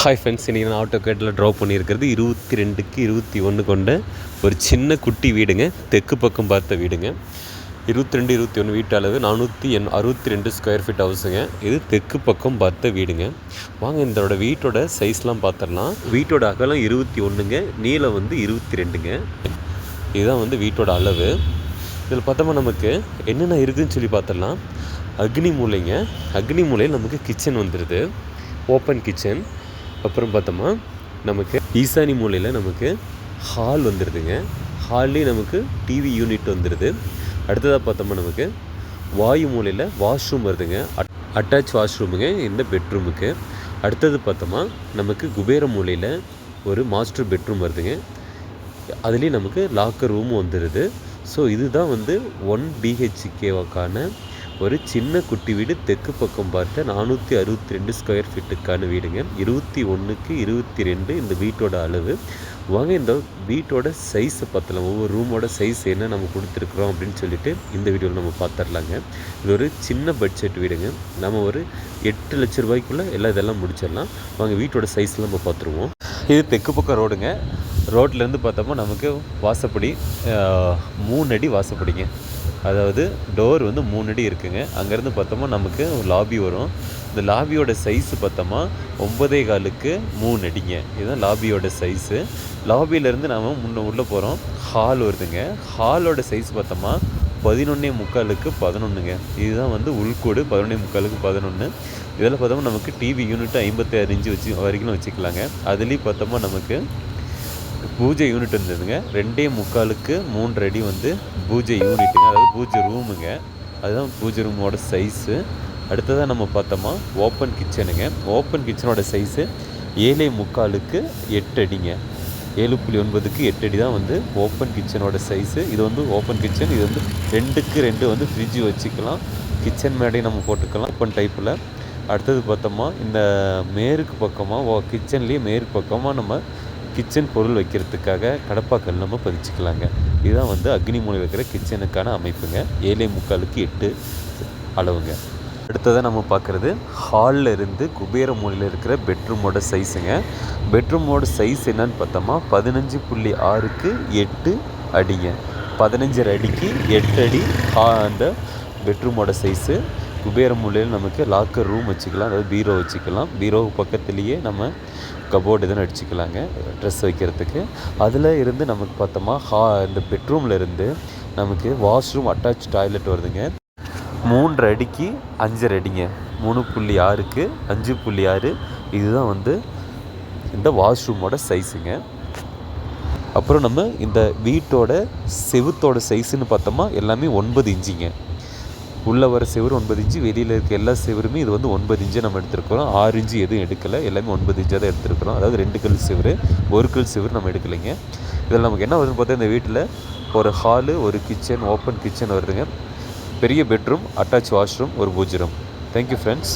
Hi friends, இன்றைக்கி நான் ஆட்டோகேட்டில் draw பண்ணியிருக்கிறது 22க்கு 21 கொண்ட ஒரு சின்ன குட்டி வீடுங்க. தெற்கு பக்கம் பார்த்த வீடுங்க. 22, 21 வீட்டு அளவு 462 ஸ்கொயர் ஃபீட் ஹவுஸுங்க. இது தெற்கு பக்கம் பார்த்த வீடுங்க. வாங்க இதோட வீட்டோட சைஸ்லாம் பார்த்துடலாம். வீட்டோட அகலம் 21ங்க, நீளம் 22ங்க. இதுதான் வீட்டோட அளவு. இதில் பார்த்தோம்னா நமக்கு என்னென்ன இருக்குதுன்னு சொல்லி பார்த்துடலாம். அக்னி மூலைங்க. அக்னி மூலையில் நமக்கு கிச்சன் வந்துடுது, ஓப்பன் கிச்சன். அப்புறம் பார்த்தோம்னா நமக்கு ஈசானி மூலையில் நமக்கு ஹால் வந்துடுதுங்க. ஹால்லேயும் நமக்கு டிவி யூனிட் வந்துடுது. அடுத்ததாக பார்த்தோம்னா நமக்கு வாயு மூலையில் வாஷ்ரூம் வருதுங்க, அட்டாச் வாஷ்ரூமுங்க இந்த பெட்ரூமுக்கு. அடுத்தது பார்த்தோம்னா நமக்கு குபேர மூலையில் ஒரு மாஸ்டர் பெட்ரூம் வருதுங்க. அதுலேயும் நமக்கு லாக்கர் ரூமும் வந்துடுது. ஸோ இதுதான் 1 BHKக்கான ஒரு சின்ன குட்டி வீடு. தெற்கு பக்கம் பார்த்த 462 ஸ்கொயர் ஃபீட்டுக்கான வீடுங்க. 21க்கு 22 இந்த வீட்டோட அளவு. வாங்க இந்த வீட்டோட சைஸை பார்த்துலாம். ஒவ்வொரு ரூமோட சைஸ் என்ன நம்ம கொடுத்துருக்குறோம் அப்படின்னு சொல்லிட்டு இந்த வீடியோவில் நம்ம பார்த்துடலாங்க. இது ஒரு சின்ன பட்ஜெட் வீடுங்க. நம்ம ஒரு 8 லட்ச ரூபாய்க்குள்ளே இதெல்லாம் முடிச்சிடலாம். வாங்க வீட்டோட சைஸில் நம்ம பார்த்துருவோம். இது தெற்கு பக்கம் ரோடுங்க. ரோட்லேருந்து பார்த்தோம்னா நமக்கு வாசப்படி 3 அடி வாசப்படிங்க. அதாவது டோர் 3 அடி இருக்குங்க. அங்கேருந்து பார்த்தோம்னா நமக்கு லாபி வரும். இந்த லாபியோட சைஸு பார்த்தோம்னா 9.25க்கு 3 அடிங்க. இதுதான் லாபியோட சைஸு. லாபியிலேருந்து நாம் உள்ளே போகிறோம். ஹால் வருதுங்க. ஹாலோட சைஸ் பார்த்தோம்னா 11.25க்கு 11ங்க. இதுதான் உள்கூடு 11.25க்கு 11. இதில் பார்த்தோம்னா நமக்கு டிவி யூனிட் 56 இன்ச்சு வரைக்கும் வச்சுக்கலாங்க. அதுலேயும் பார்த்தோம்னா நமக்கு பூஜை யூனிட் இருந்ததுங்க. 2.25க்கு 3 அடி பூஜை யூனிட்டுங்க, அதாவது பூஜை ரூமுங்க. அதுதான் பூஜை ரூமோட சைஸு. அடுத்ததாக நம்ம பார்த்தோமா ஓப்பன் கிச்சனுங்க. ஓப்பன் கிச்சனோட சைஸு 7.25க்கு 8 அடிங்க. 7.9க்கு 8 அடி தான் ஓப்பன் கிச்சனோட சைஸு. இது ஓப்பன் கிச்சன். இது 2க்கு 2 ஃப்ரிட்ஜு வச்சுக்கலாம். கிச்சன் மேடையும் நம்ம போட்டுக்கலாம் ஓப்பன் டைப்பில். அடுத்தது பார்த்தோமா இந்த மேற்கு பக்கமாக கிச்சன்லேயே மேற்கு பக்கமாக நம்ம கிச்சன் பொருள் வைக்கிறதுக்காக கடப்பாக்கல் நம்ம பதிச்சுக்கலாங்க. இதுதான் அக்னி மூலை வைக்கிற கிச்சனுக்கான அமைப்புங்க. 7.25க்கு 8 அளவுங்க. அடுத்ததாக நம்ம பார்க்குறது ஹாலில் இருந்து குபேர மூலையில் இருக்கிற பெட்ரூமோட சைஸுங்க. பெட்ரூமோட சைஸ் என்னன்னு பார்த்தோம்னா 15.6க்கு 8 அடிங்க. 15 அடிக்கு 8 அடி அந்த பெட்ரூமோட சைஸு. குபேர மூலையில் நமக்கு லாக்கர் ரூம் வச்சுக்கலாம், அதாவது பீரோ வச்சுக்கலாம். பீரோ பக்கத்துலேயே நம்ம கபோர்டு எதுவும் அடிச்சுக்கலாங்க ட்ரெஸ் வைக்கிறதுக்கு. அதில் இருந்து நமக்கு பார்த்தோமா இந்த பெட்ரூமில் இருந்து நமக்கு வாஷ்ரூம் அட்டாச் டாய்லெட் வருதுங்க. 3 அடிக்கு 5 அடிங்க. 3.6க்கு 5.6. இதுதான் இந்த வாஷ்ரூமோட சைஸுங்க. அப்புறம் நம்ம இந்த வீட்டோட செவுத்தோட சைஸுன்னு பார்த்தோமா எல்லாமே 9 இன்ச்சுங்க. உள்ளே வர செவரு 9 இன்ச்சு, வெளியில் இருக்க எல்லா செவருமே இது 9 இன்ச்சு நம்ம எடுத்துருக்கிறோம். 6 இன்ச்சு எதுவும் எடுக்கலை, எல்லாமே 9 இன்ச்சாக தான் எடுத்துருக்கிறோம். அதாவது 2 கல் செவரு, 1 கல் செவரு நம்ம எடுக்கலைங்க. இதில் நமக்கு என்ன வருதுன்னு பார்த்தா இந்த வீட்டில் ஒரு ஹாலு, ஒரு கிச்சன், ஓப்பன் கிச்சன் வருதுங்க. பெரிய பெட்ரூம், அட்டாச் வாஷ்ரூம், ஒரு பூஜை ரூம். Thank you friends.